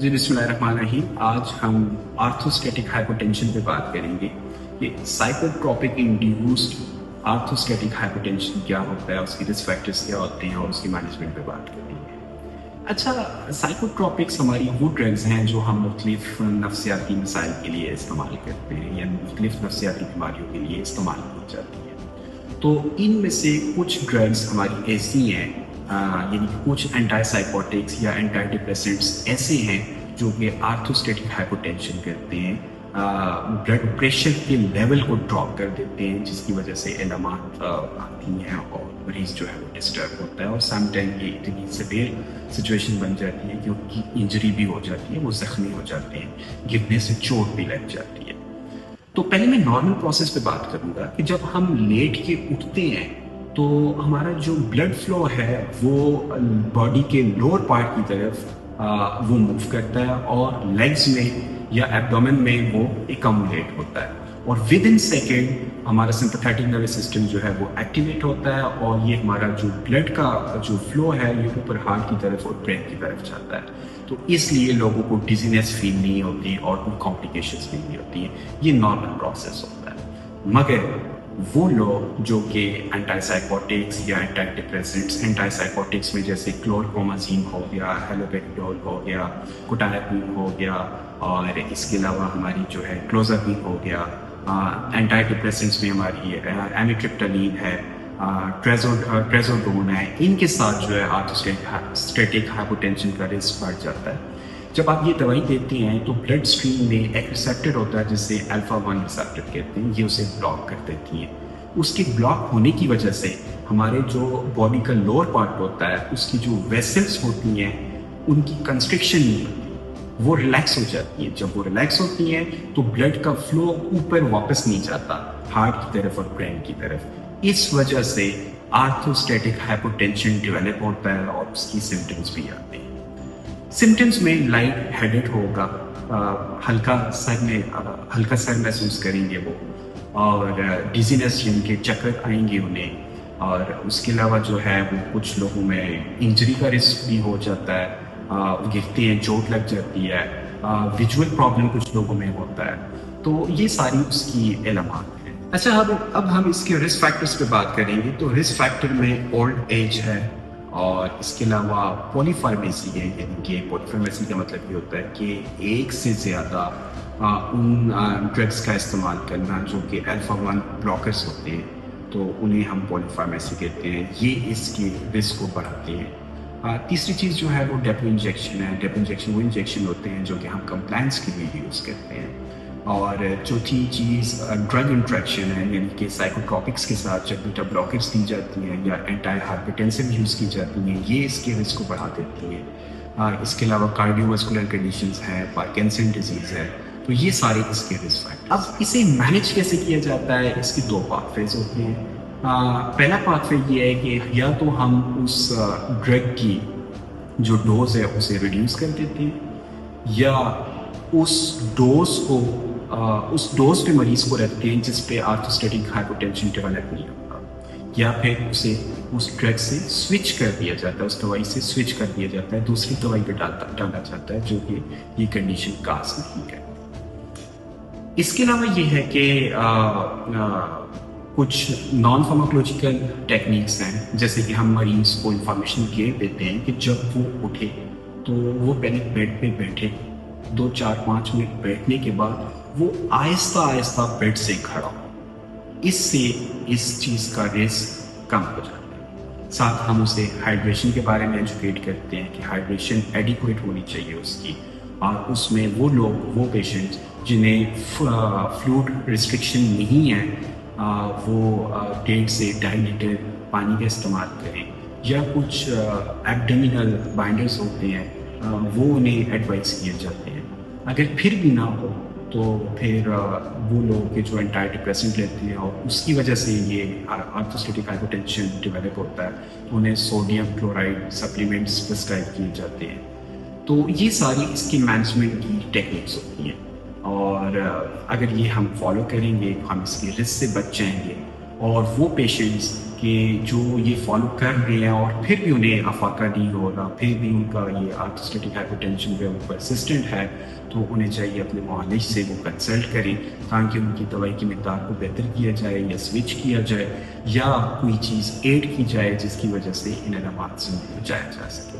जी बिस्मिल्लाहिर्रहमानिर्रहीम। आज हम आर्थोस्टैटिक हाइपोटेंशन पे बात करेंगे कि साइकोट्रोपिक इंड्यूस्ड आर्थोस्टैटिक हाइपोटेंशन क्या होता है, उसकी रिस्क फैक्टर्स क्या होते हैं और उसकी मैनेजमेंट पे बात करेंगे। अच्छा, साइकोट्रोपिक्स हमारी वो ड्रग्स हैं जो हम मुख्तलिफ नफ्सियाती मसाइल के लिए इस्तेमाल करते हैं या मुख्तलिफ नफ्सियाती बीमारियों के लिए इस्तेमाल की जाती हैं। तो इनमें से कुछ ड्रग्स हमारी ऐसी हैं, यानी कि कुछ एंटी साइकोटिक्स या एंटी डिप्रेसेंट्स ऐसे हैं जो कि आर्थोस्टैटिक हाइपोटेंशन करते हैं, ब्लड प्रेशर के लेवल को ड्रॉप कर देते हैं, जिसकी वजह से इलामात आती हैं और मरीज जो है वो डिस्टर्ब होता है और सम टाइम ये इतनी सिवियर सिचुएशन बन जाती है कि उनकी इंजरी भी हो जाती है, वो जख्मी हो जाते हैं, गिरने से चोट भी लग जाती है। तो पहले मैं नॉर्मल प्रोसेस पे बात करूंगा कि जब हम लेट के उठते हैं तो हमारा जो ब्लड फ्लो है वो बॉडी के लोअर पार्ट की तरफ वो मूव करता है और लेग्स में या एब्डोमेन में वो एकम्युलेट होता है और विद इन सेकेंड हमारा सिंपैथेटिक नर्वस सिस्टम जो है वो एक्टिवेट होता है और ये हमारा जो ब्लड का जो फ्लो है ये ऊपर हार्ट की तरफ और ब्रेन की तरफ जाता है। तो इसलिए लोगों को डिजीनेस फील नहीं होती और कोई कॉम्प्लिकेशंस भी नहीं होती है। ये नॉर्मल प्रोसेस होता है। मगर वो लोग जो कि एंटी साइकोटिक्स या एंटी डिप्रेसेंट्स, एंटी साइकोटिक्स में जैसे क्लोरप्रोमाजीन हो गया, हेलोपेरिडोल हो गया, कोटालापीन हो गया और इसके अलावा हमारी जो है क्लोजापीन हो गया, एंटी डिप्रेसेंट्स में हमारी एमिट्रिप्टालीन है, ट्रेजोडोन है, इनके साथ जो है आर्थोस्टैटिक हाइपोटेंशन का रिस्क बढ़ जाता है। जब आप ये दवाई देते हैं तो ब्लड स्ट्रीम में एक रिसेप्टर होता है जिसे अल्फा-1 रिसेप्टर कहते हैं, ये उसे ब्लॉक कर देती है। उसके ब्लॉक होने की वजह से हमारे जो बॉडी का लोअर पार्ट होता है उसकी जो वेसल्स होती हैं उनकी कंस्ट्रिक्शन नहीं होती, वो रिलैक्स हो जाती है। जब वो रिलैक्स होती हैं तो ब्लड का फ्लो ऊपर वापस नहीं जाता हार्ट की तरफ और ब्रेन की तरफ। इस वजह से आर्थोस्टैटिक हाइपोटेंशन डेवलप होता है और उसकी सिम्टम्स भी आते हैं। सिम्टम्स में लाइट हेडेड होगा, हल्का सर महसूस करेंगे वो और डिजीनेस जिनके चक्कर आएंगे उन्हें, और उसके अलावा जो है वो कुछ लोगों में इंजरी का रिस्क भी हो जाता है, गिरते हैं चोट लग जाती है, विजुअल प्रॉब्लम कुछ लोगों में होता है। तो ये सारी उसकी इलामात हैं। अच्छा, अब हम इसके रिस्क फैक्टर्स पे बात करेंगे। तो रिस्क फैक्टर में ओल्ड एज है और इसके अलावा पॉलीफार्मेसी है, यानी कि पॉलीफार्मेसी का मतलब ये होता है कि एक से ज़्यादा उन ड्रग्स का इस्तेमाल करना जो कि अल्फा-1 ब्लॉकर्स होते हैं, तो उन्हें हम पॉलीफार्मेसी कहते हैं। ये इसकी रिस्क को बढ़ाते हैं। तीसरी चीज़ जो है वो डेपो इंजेक्शन है। डेपो इंजेक्शन वो इंजेक्शन होते हैं जो कि हम कंप्लायंस के लिए यूज़ करते हैं। और चौथी चीज़ ड्रग इंट्रैक्शन है, यानी कि साइकोट्रोपिक्स के साथ जब बीटा ब्लॉकर्स दी जाती हैं या एंटी हाइपरटेंसिव यूज़ की जाती हैं, ये इसके रिस्क को बढ़ा देती हैं। इसके अलावा कार्डियोवास्कुलर कंडीशंस हैं, पार्किंसन डिजीज़ है, तो ये सारे इसके रिस्क फैक्टर। अब इसे मैनेज कैसे किया जाता है, इसकी दो पाथवेज होते हैं। पहला पाथवे ये है कि या तो हम उस ड्रग की जो डोज है उसे रिड्यूस कर देते हैं या उस डोज पे मरीज को रखते हैं जिस पे आर्थोस्टैटिक हाइपोटेंशन डेवलप नहीं होता, या फिर उसे उस ड्रग से स्विच कर दिया जाता है, उस दवाई से स्विच कर दिया जाता है, दूसरी दवाई पे डाला जाता है जो कि ये कंडीशन काज नहीं है। इसके अलावा ये है कि कुछ नॉन फार्माकोलॉजिकल टेक्निक्स हैं, जैसे कि हम मरीज को इंफॉर्मेशन ये देते हैं कि जब वो उठे तो वो पहले बेड पे बैठे, 2-4-5 मिनट बैठने के बाद वो आहिस्ता आहिस्ता बेड से खड़ा हो। इससे इस चीज़ का रिस्क कम हो जाता है। साथ हम उसे हाइड्रेशन के बारे में एजुकेट करते हैं कि हाइड्रेशन एडिक्वेट होनी चाहिए उसकी, और उसमें वो पेशेंट्स जिन्हें फ्लूइड रिस्ट्रिक्शन नहीं है वो 1.5 से 2.5 लीटर पानी का इस्तेमाल करें, या कुछ एब्डोमिनल बाइंडर्स होते हैं वो उन्हें एडवाइस किए जाते हैं। अगर फिर भी ना हो तो फिर वो लोग के जो एंटी डिप्रेसेंट लेते हैं और उसकी वजह से ये आर्थोस्टैटिक हाइपोटेंशन डेवलप होता है, तो उन्हें सोडियम क्लोराइड सप्लीमेंट्स प्रिस्क्राइब किए जाते हैं। तो ये सारी इसकी मैनेजमेंट की टेक्निक्स होती हैं और अगर ये हम फॉलो करेंगे तो हम इसके रिस्क से बच जाएंगे और वो पेशेंट्स کہ جو یہ فالو کر رہے ہیں اور پھر بھی انہیں افاقہ نہیں ہو رہا، پھر بھی ان کا یہ آرتھروسکلیروٹک ہائپرٹینشن جو ہے وہ پرسسٹنٹ ہے، تو انہیں چاہیے اپنے معالج سے وہ کنسلٹ کریں تاکہ ان کی دوائی کی مقدار کو بہتر کیا جائے یا سوئچ کیا جائے یا کوئی چیز ایڈ کی جائے جس کی وجہ سے ان علامات سے بچایا جا سکے۔